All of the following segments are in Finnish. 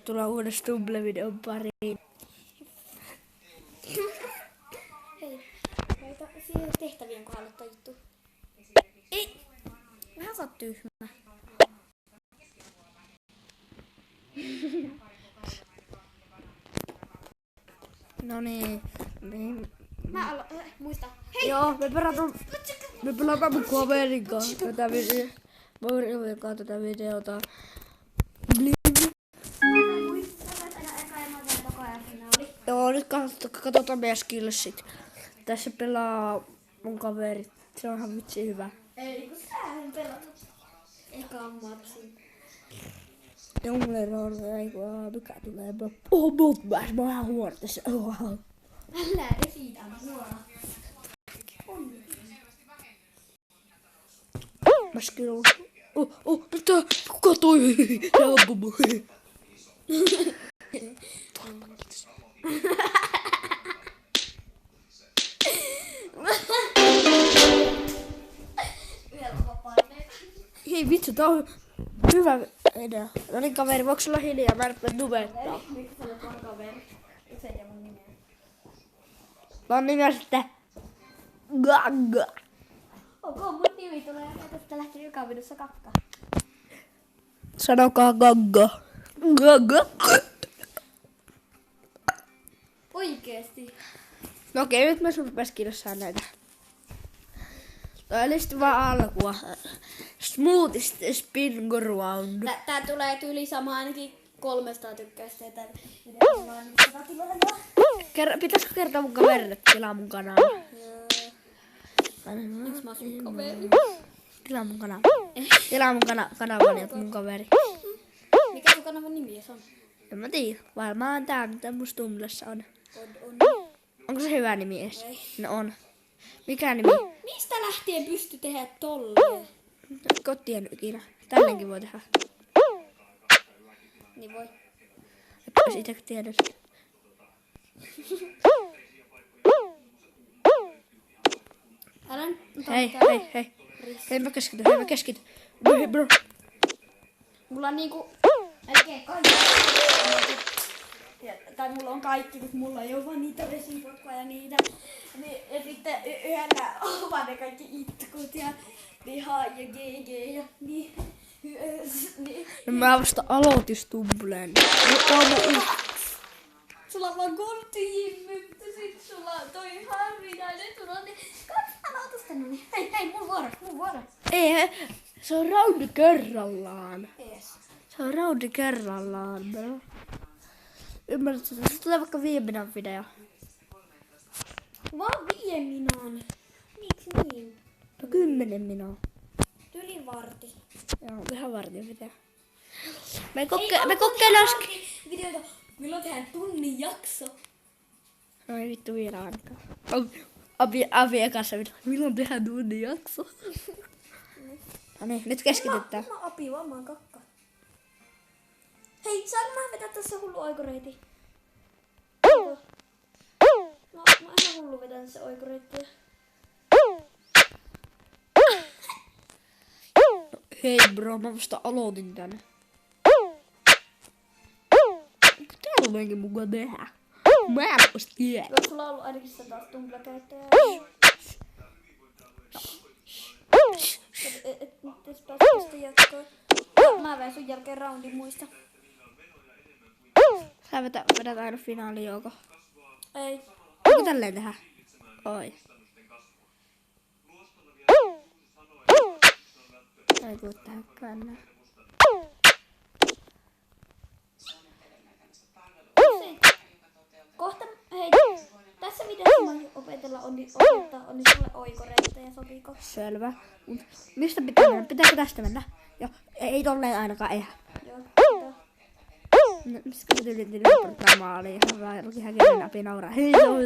Tullaan uuden Stumble-videon pariin. Hei, laita siihen tehtävien kohdalle toi juttu. Ei! Vähän sä oot tyhmä. No niin. Muista. Hei! Joo, me pelataan mun kaverin kanssa tätä videota. Joo, nyt katsotaan meidän skillsit. Tässä pelaa mun kaveri. Se on ihan vitsi hyvä. Ei, kun sähän pelata. Ekaan matsin. Jongler on, mikä tulee? Botbash, mä oon ihan huono tässä. Älä esitä mua. Mä skill. Mitä? Kuka toi? Se ampui mun. Hei vitsi, tää on hyvä idea. No niin kaveri, voiko sulla hiljaa? Mä en rupea numettaa. Miksi sä olet mun kaveri? Se ei mun nimeä. Mä oon nimeä sitten Gagga. Onko mun nimi tulee ja tästä lähti joka videossa kakka. Sanokaa Gagga. Gagga. Oikeesti. No okei, nyt mä sun rupes kirjoittaa näitä. Toi oli sitten vaan alkua. Smoothist spin go round. Tää tulee tyyli sama ainakin 300 tykkäystä. Pitäisikö kertoa mun kaverille tilaa mun kanava? Miksi mä oon sun kaveri? Tilaa mun kanava. Tilaa mun kanavani, että mun kaveri. Mikä sun kanavan nimi on? En mä tiedä. Varmaan tää, mitä mun Stumblessa on. On. Onko se hyvä nimi edes? Ei. No on. Mikä nimi? Mistä lähtien pysty tehdä tolleen? Kotien ikinä. Tälleenkin voi tehdä. Niin voi. Että jos itse tiedät. Älä nyt. Hei. Hei mä keskity. Bro. Mulla on niinku melkein kaikki. Tai mulla on kaikki, mutta mulla ei ole vaan niitä vesipotkoja ja niitä. Ja sitten yhdellä on vaan ne kaikki itkut ja viha ja GG ja niin. No mä vasta aloitin Stumblen. Sulla on vaan goltijimmy, mutta sit sulla on toi harvinainen. Sulla on ne kaksi aloitusta. No niin. Hei, mun vuoro. Ei, se on roundi kerrallaan. Ees. Se on roundi kerrallaan, bro. Ymmärrätkö? Se tulee vaikka 5 minuutin video. Vaan 5 minuutin. Miksi niin? No 10 minuuttia. Yli varti. Joo, ihan vartin video. Me kokeillaan videoita. Milloin tehdään tunnin jakso? No ei vittu vielä ainakaan. Avi ekassa video. Milloin tehdään tunnin jakso? No niin, nyt keskitytään. Mä Api, vaan mä oon kakka. Hei, saanko mä vetää tässä hullu oikoreitin? No, mä oon ihan hullu vetää tässä oikoreittiä. Hei bro, mä vasta aloitin tänne. Täällä on oikein mukaan tehdä. Mä en vois tiedä. Kyllä sulla on ollut ainakin 100 Tumblr-käyttäjää. Et päästä jatkoa. Mä vein sun jälkeen roundin muista. Sä vedät aina finaaliin, joko? Ei. Onko tälleen tehdä? Oi. Ei tuu tähän kannaan. Kohta, hei, tässä videossa mä opetella opettaa sulle oikoreittejä, sopiiko? Selvä. Mistä pitää mennä? Pitääkö tästä mennä? Joo, ei tolleen ainakaan, ei. Joo, No, mistä se yritin lippurtaa maaliin? Ihan kenen Api nauraa. Hei, se on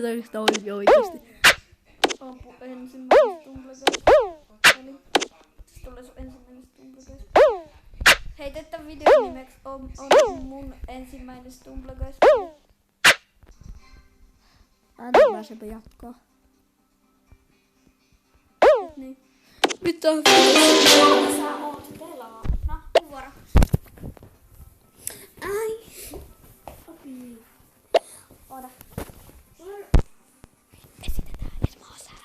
oikeesti. Ampu ensimmäinen Tumblr-käystä. Eli se tulee sun ensimmäinen Tumblr-käystä. Hei, tätä videon nimeksi on mun ensimmäinen Tumblr-käystä. Anna pääsepä jatkoa. Niin. Mitä? Sä oot pelaa. No, vuoro. Ai. Oota. Esitetään Esmaa säännä.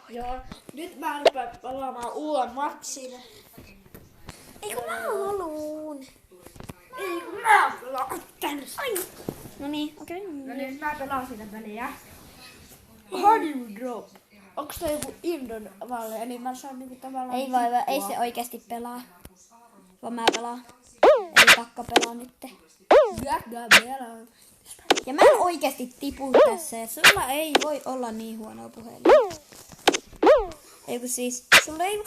Joo, nyt mä rupean pelaamaan uuden matsin. Eikö mä haluun? Ei, mä pelaan tänne. No niin, okei. No niin, mä pelaan sitä peliä. Honey Drop. Onks se joku Indon valle? Eli mä saan niinku tavallaan... Ei voi, ei se oikeesti pelaa. Vaan mä pelaan. Eli Kakka pelaa nytte. Jäkkä pelaa. Ja mä en oikeesti tipu tässä ja sulla ei voi olla niin huonoa puhelin. Ei kun siis, sulla ei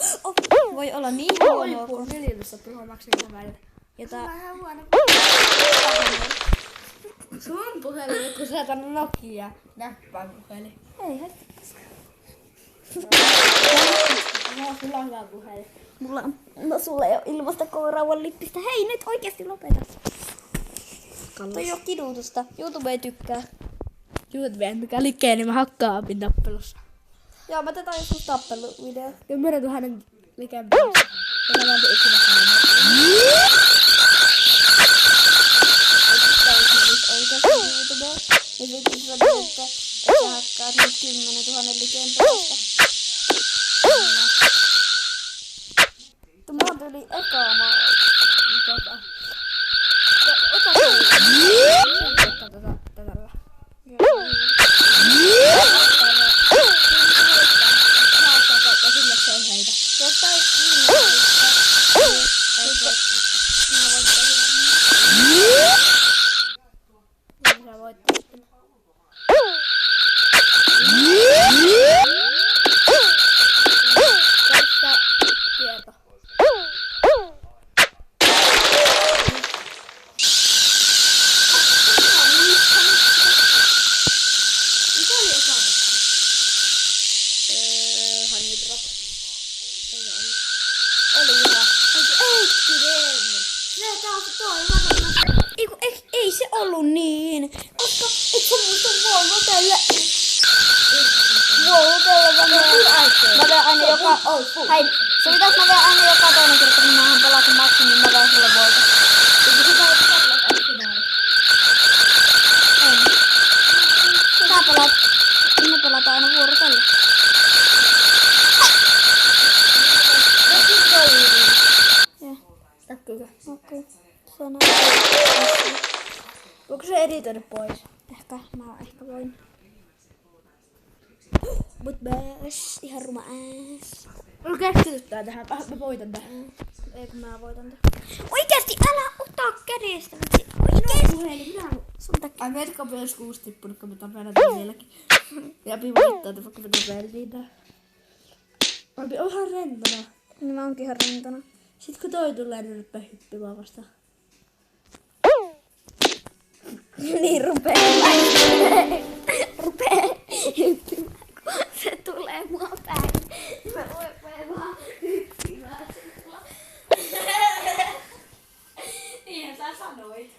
voi olla niin huonoa Puoli 400 maksin välillä. jota... Vähän huono. Sun puhelin, kun sä otat Nokia näppäinpuhelin. Ei haittaa. No, sulla on hyvä puhelin. No sulla ei oo ilmasta kourauan lippistä. Hei nyt oikeesti lopeta. Toi ei oo kidutusta. YouTube ei tykkää. YouTube en tykkää liikkeen, niin mä hakkaan apin tappelussa. Joo, mä teetään joskus tappeluvideo. 10 000 liikkeen perässä. Tätä mä otin ikinä sanoa. Oikeesti YouTubea. Ja sitten sanotaan, että sä hakkaat nyt 10 000 likeen perästä. Mä oon tyyli ekaa maa. Ota tätä. Ja sille se ei heitä. Jos tää ei kiinnostaa, Sä voit. Käyttää tieto. Mikä oli eka? Honey Drop. oli hyvä. Se taas toi. Ei se ollut niin. Koska eikö sä muista vuolotella? Mä veen aina joka... Hei, se pitäis mä veen aina joka toinen kerta, kun mähän pelasin maksin, niin mä veen sulle voita. Sä pelaat... Me pelataan aina vuorotella. Joo, Näkyykö? okei. Sano. Onko se editoinut pois? Ehkä, mä ehkä voin. Mut myös ihan ruma ääs. No keskitytään tähän. Mä voitan tähän. Ei kun mä voitan tähän. Oikeesti älä ota kädestä. Oikeesti. Sun takia. Ai meiltä on myös 6 tippunut, kun me tapetaan vieläkin. Ja pivoittaa, että vaikka me tapetaan niitä. Alpi on ihan rentona. Niin mä oonkin ihan rintana. Sit kun toi tulee, niin rupee hyppimään vastaan. Niin rupee hyppimään, kun se tulee mua päin. Mä voin vaan hyppimään sillä. Niinhän sä sanoit.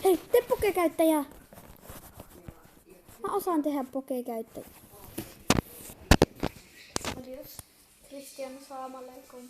Hei, tee pokekäyttäjää. Mä osaan tehdä pokekäyttäjää. Adios. Cristiano Saamaleikum.